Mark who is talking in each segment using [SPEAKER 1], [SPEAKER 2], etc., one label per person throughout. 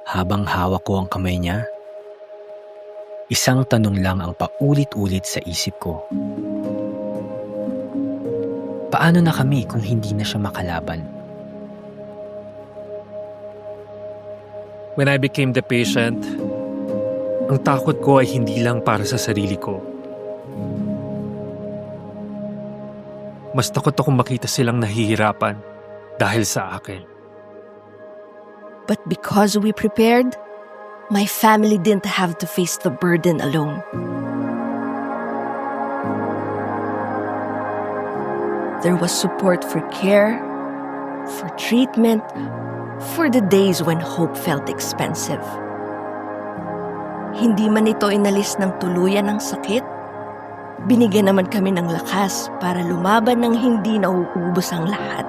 [SPEAKER 1] Habang hawak ko ang kamay niya, isang tanong lang ang paulit-ulit sa isip ko. Paano na kami kung hindi na siya makalaban?
[SPEAKER 2] When I became the patient, ang takot ko ay hindi lang para sa sarili ko. Mas takot akong makita silang nahihirapan dahil sa akin.
[SPEAKER 3] But because we prepared, my family didn't have to face the burden alone. There was support for care, for treatment, for the days when hope felt expensive. Hindi man ito inalis ng tuluyan ng sakit, binigyan naman kami ng lakas para lumaban ng hindi nauubos ang lahat.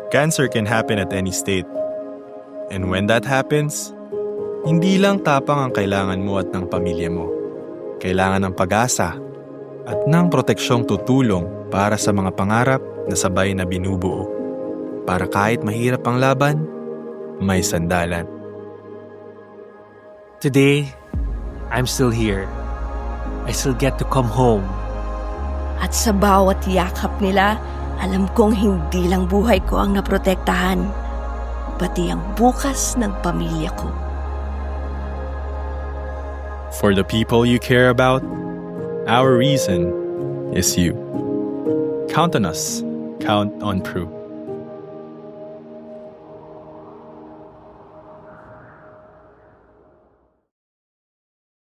[SPEAKER 4] Cancer can happen at any state. And when that happens, hindi lang tapang ang kailangan mo at ng pamilya mo. Kailangan ng pag-asa at ng proteksyong tutulong para sa mga pangarap na sabay na binubuo. Para kahit mahirap ang laban, may sandalan.
[SPEAKER 2] Today, I'm still here. I still get to come home.
[SPEAKER 3] At sa bawat yakap nila, alam kong hindi lang buhay ko ang naprotektahan, pati ang bukas ng pamilya ko.
[SPEAKER 4] For the people you care about, our reason is you. Count on us. Count on Prue.